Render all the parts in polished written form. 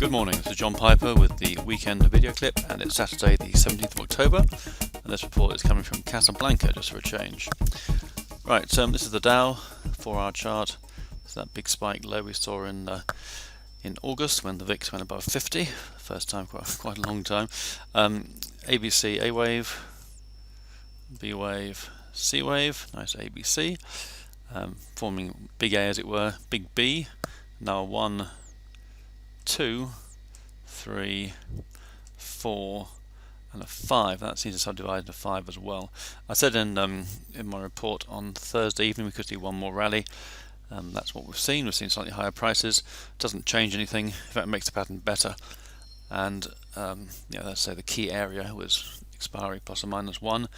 Good morning, this is John Piper with the weekend video clip, and it's Saturday the 17th of October, and this report is coming from Casablanca just for a change. Right, this is the Dow 4-hour chart. It's that big spike low we saw in August when the VIX went above 50, first time quite a long time. ABC A wave, B wave, C wave, nice ABC, forming big A as it were, big B, now 1, 2, 3, 4 and a 5. That seems to subdivide into 5 as well. I said in my report on Thursday evening we could see one more rally. That's what we've seen. We've seen slightly higher prices. Doesn't change anything. In fact, it makes the pattern better. And let's say the key area was expiry plus or minus 1.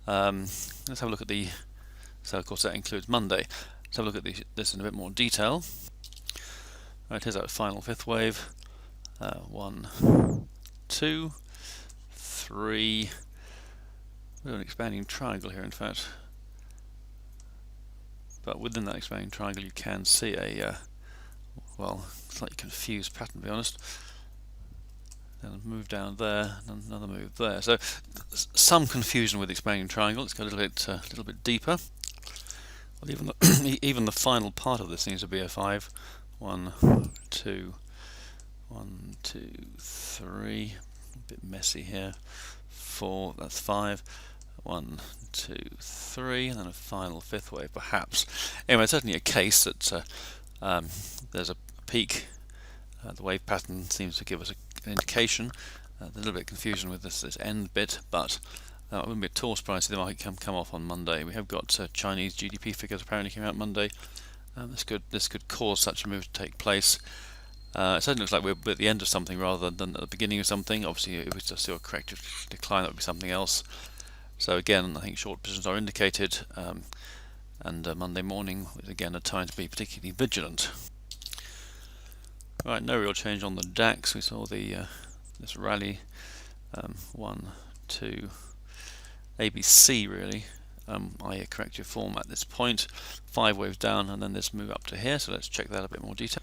Let's have a look at the. So of course that includes Monday. Let's have a look at this in a bit more detail. Right, here's that final fifth wave. 1, 2, 3. We have an expanding triangle here, in fact. But within that expanding triangle, you can see a slightly confused pattern, to be honest. Then a move down there, and another move there. So some confusion with the expanding triangle. Let's go a little bit deeper. Well, even the final part of this seems to be a 5. 1, 2, 1, 2, 3. A bit messy here. 4. That's 5. 1, 2, 3, and then a final fifth wave, perhaps. Anyway, it's certainly a case that there's a peak. The wave pattern seems to give us an indication. There's a little bit of confusion with this end bit, but I wouldn't be at all surprised to see the market come off on Monday. We have got Chinese GDP figures apparently came out Monday. This could cause such a move to take place. It certainly looks like we're at the end of something rather than at the beginning of something. Obviously, if we just see a corrective decline, that would be something else. So again, I think short positions are indicated, and Monday morning is again a time to be particularly vigilant. Right, no real change on the DAX. We saw this rally, 1, 2, ABC really, i.e. a corrective form at this point, 5 waves down, and then this move up to here. So let's check that a bit more detail.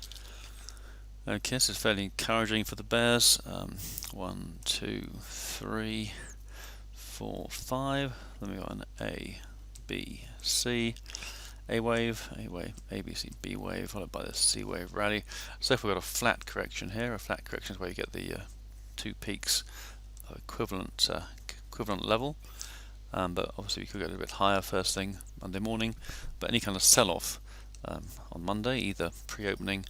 Okay, this is fairly encouraging for the bears. 1, 2, 3, 4, 5. Then we got an A, B, C, A wave, A, B, C, B wave, followed by the C wave rally. So if we've got a flat correction here, a flat correction is where you get the two peaks of equivalent level. But obviously we could get a bit higher first thing Monday morning. But any kind of sell-off on Monday, either pre-opening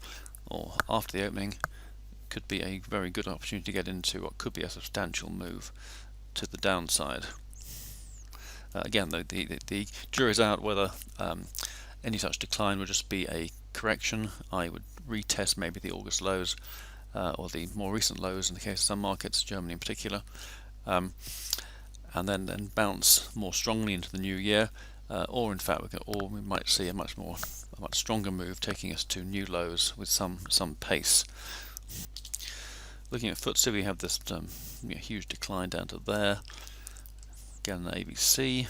or after the opening, could be a very good opportunity to get into what could be a substantial move to the downside. Again, though, the jury's out whether any such decline would just be a correction. I would retest maybe the August lows or the more recent lows in the case of some markets, Germany in particular, and then bounce more strongly into the new year, or in fact we might see a much stronger move taking us to new lows with some pace. Looking at FTSE, we have this huge decline down to there. Again, an ABC,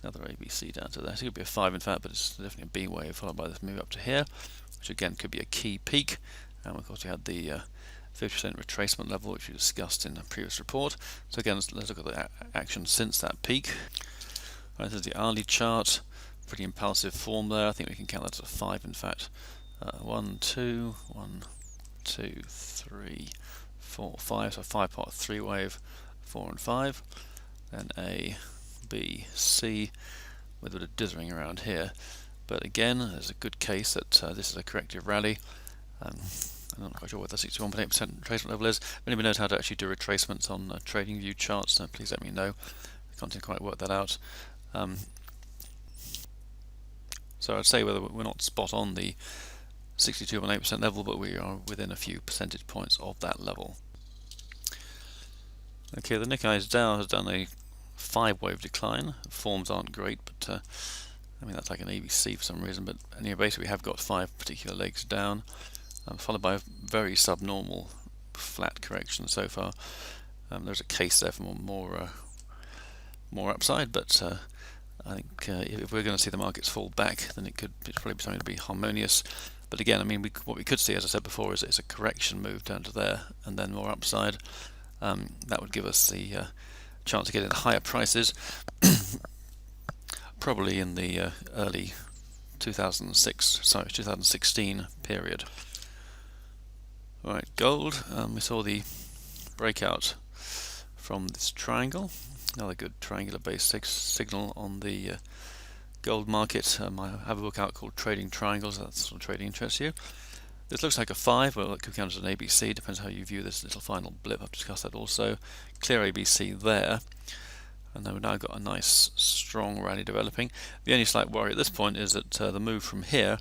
another ABC down to there. So it could be a 5 in fact, but it's definitely a B wave followed by this move up to here, which again could be a key peak. And of course we had the 50% retracement level, which we discussed in a previous report. So again, let's look at the action since that peak. Right, this is the hourly chart. Pretty impulsive form there. I think we can count that as a 5 in fact. 1, 2, 1, 2, 3, 4, 5. So 5-part 3 wave, 4 and 5. Then A, B, C, with a bit of dithering around here. But again, there's a good case that this is a corrective rally. I'm not quite sure what the 61.8% retracement level is. If anybody knows how to actually do retracements on TradingView charts, then please let me know. I can't quite work that out. So I'd say whether we're not spot on the 62.8% level, but we are within a few percentage points of that level. Okay, the Nikkei's Dow has done a 5-wave decline. Forms aren't great, but I mean that's like an ABC for some reason. But anyway, basically we have got 5 particular legs down, followed by a very subnormal flat correction so far. There's a case there for more upside, but I think if we're going to see the markets fall back, then it's probably be something to be harmonious. But again, I mean, what we could see, as I said before, is a correction move down to there and then more upside. That would give us the chance to get in higher prices, probably in the early 2016 period. All right, gold. We saw the breakout from this triangle. Another good triangular-based signal on the gold market. I have a book out called Trading Triangles. That's what trading interests you. This looks like a 5. Well, it could count as an ABC. Depends how you view this little final blip. I've discussed that also. Clear ABC there. And then we've now got a nice strong rally developing. The only slight worry at this point is that the move from here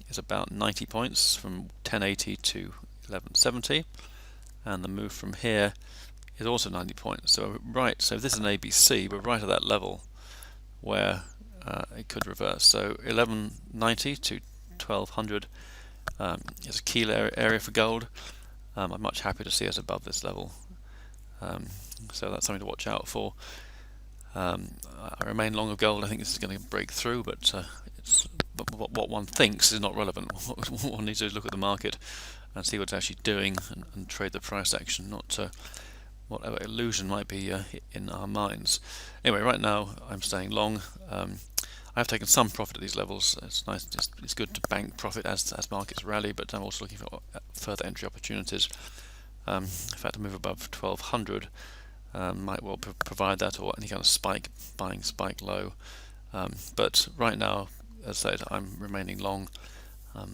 is about 90 points, from 1080 to 1170, and the move from here is also 90 points. So so if this is an ABC, we're right at that level where it could reverse. So 1190 to 1200 is a key area for gold. I'm much happier to see us above this level. So that's something to watch out for. I remain long of gold. I think this is going to break through, but what one thinks is not relevant. What one needs to do is look at the market and see what's actually doing and trade the price action, not whatever illusion might be in our minds. Anyway, right now I'm staying long. I've taken some profit at these levels. It's nice. It's good to bank profit as markets rally, but I'm also looking for further entry opportunities. In fact, a move above 1200 might well provide that, or any kind of buying spike low. But right now, as I said, I'm remaining long,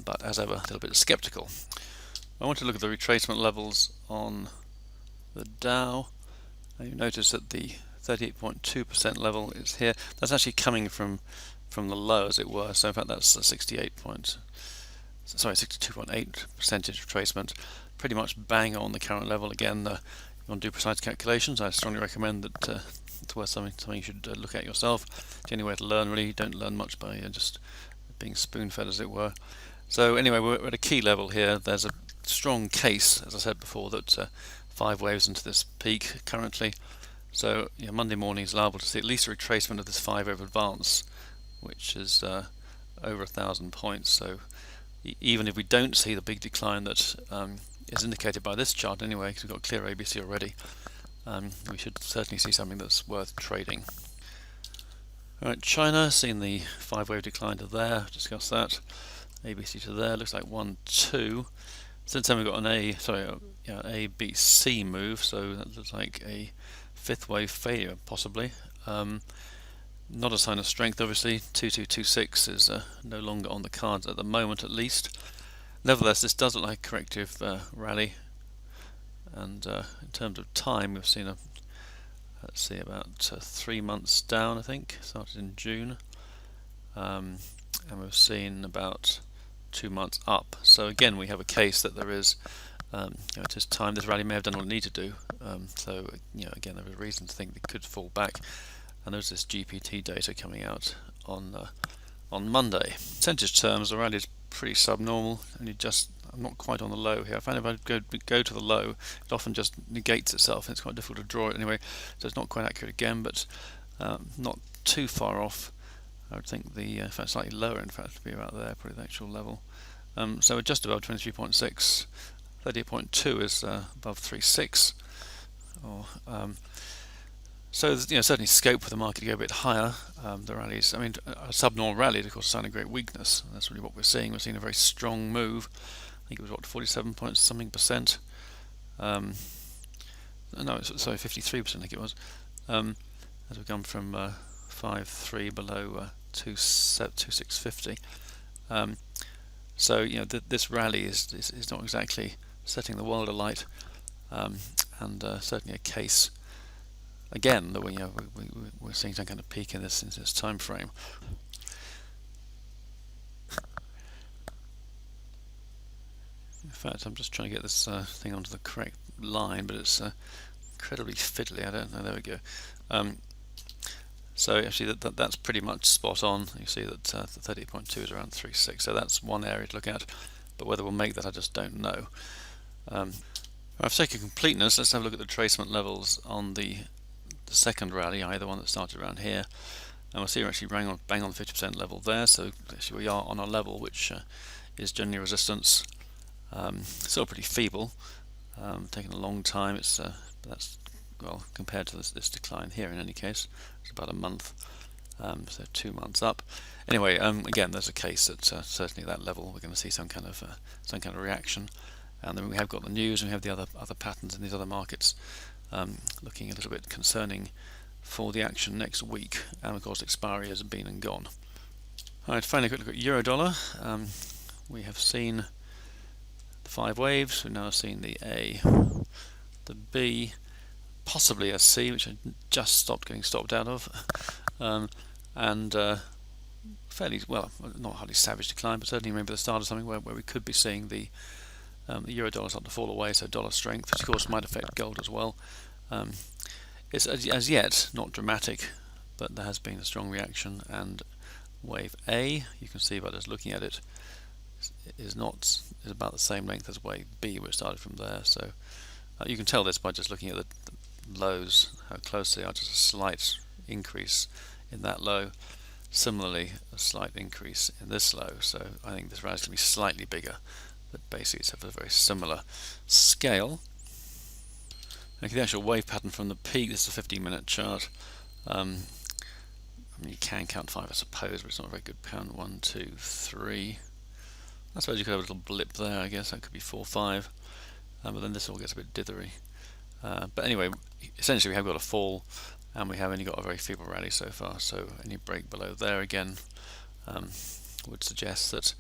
but as ever, a little bit skeptical. I want to look at the retracement levels on the Dow. You notice that the 38.2% level is here. That's actually coming from the low, as it were. So in fact, that's a 62.8% retracement. Pretty much bang on the current level. Again, you want to do precise calculations. I strongly recommend that it's worth something you should look at yourself. It's the only way to learn, really. You don't learn much by just being spoon-fed, as it were. So anyway, we're at a key level here. There's a strong case, as I said before, that 5 waves into this peak currently. So Monday morning is liable to see at least a retracement of this 5-wave advance, which is over 1,000 points. So even if we don't see the big decline that is indicated by this chart anyway, because we've got clear ABC already, we should certainly see something that's worth trading. Alright, China, seeing the 5-wave decline to there, discuss that. ABC to there, looks like 1, 2. Since then we've got an ABC move, so that looks like a 5th wave failure, possibly. Not a sign of strength, obviously. 2226 is no longer on the cards at the moment, at least. Nevertheless, this does look like a corrective rally, and in terms of time, we've seen let's see, about 3 months down, I think. Started in June, and we've seen about 2 months up. So again, we have a case that there is, it is time. This rally may have done what it needed to do. So again, there is reason to think it could fall back. And there's this GPT data coming out on Monday. Percentage terms, the rally is pretty subnormal, and I'm not quite on the low here. I find if I go to the low, it often just negates itself, and it's quite difficult to draw it anyway. So it's not quite accurate again, but not too far off. I would think in fact slightly lower, in fact, to be about there, probably the actual level. So we're just above 23.6. 38.2 is above 3.6. So there's certainly scope for the market to go a bit higher. The rallies, I mean, a subnormal rally, of course, is a sign of great weakness. That's really what we're seeing. We're seeing a very strong move. I think it was 47 point something percent. No, sorry, 53%. I think it was. As we've gone from 5.3 below 2.650. So this rally is not exactly setting the world alight, and certainly a case. Again, that we're seeing some kind of peak in this time frame. In fact, I'm just trying to get this thing onto the correct line, but it's incredibly fiddly. I don't know. There we go. So actually, that's pretty much spot on. You see that the 30.2 is around 3.6. So that's one area to look at. But whether we'll make that, I just don't know. For sake of completeness, let's have a look at the retracement levels on the second rally, the one that started around here, and we'll see we're actually bang on the 50% level there. So actually we are on a level which is generally resistance. Still pretty feeble, taking a long time. That's, well, compared to this decline here. In any case, it's about a month, so 2 months up. Anyway, again, there's a case that certainly at that level we're going to see some kind of reaction, and then we have got the news and we have the other patterns in these other markets looking a little bit concerning for the action next week, and of course expiry has been and gone. Alright, finally a quick look at euro dollar. We have seen the 5 waves, we've now seen the A, the B, possibly a C, which I just getting stopped out of, and fairly, well, not hardly savage decline, but certainly maybe the start of something where we could be seeing the euro dollar start to fall away, so dollar strength, which of course might affect gold as well. It's as yet not dramatic, but there has been a strong reaction, and wave A, you can see by just looking at it, is about the same length as wave B, which started from there. So you can tell this by just looking at the lows, how close they are, just a slight increase in that low. Similarly, a slight increase in this low. So I think this rally is going to be slightly bigger, but basically it's a very similar scale. Okay, the actual wave pattern from the peak, this is a 15-minute chart. I mean, you can count 5, I suppose, but it's not a very good count. 1, 2, 3. I suppose you could have a little blip there, I guess. That could be 4, 5. But then this all gets a bit dithery. But anyway, essentially we have got a fall, and we have only got a very feeble rally so far. So any break below there again would suggest that,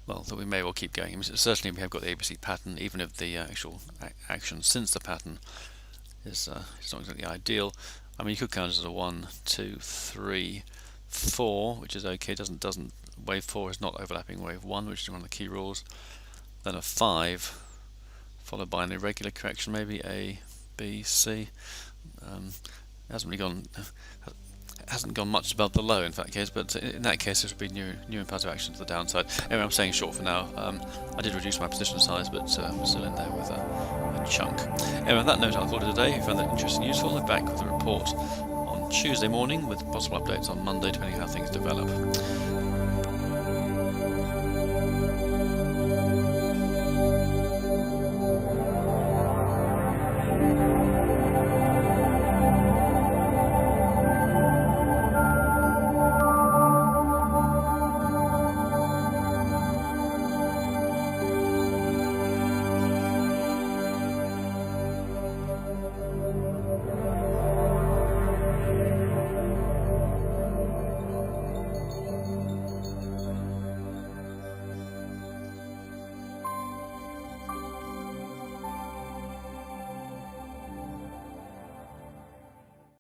well, that we may well keep going. I mean, certainly we have got the ABC pattern, even if the actual action since the pattern is not exactly ideal. I mean, you could count it as a 1, 2, 3, 4, which is okay. Doesn't wave 4 is not overlapping wave 1, which is one of the key rules. Then a 5, followed by an irregular correction, maybe A, B, C. Hasn't gone much above the low in that case, but in that case this would be new impulsive action to the downside. Anyway, I'm staying short for now. I did reduce my position size, but we're still in there with a chunk. Anyway, on that note, I'll call it a day. If you found that interesting and useful, I'm back with a report on Tuesday morning with possible updates on Monday, depending on how things develop.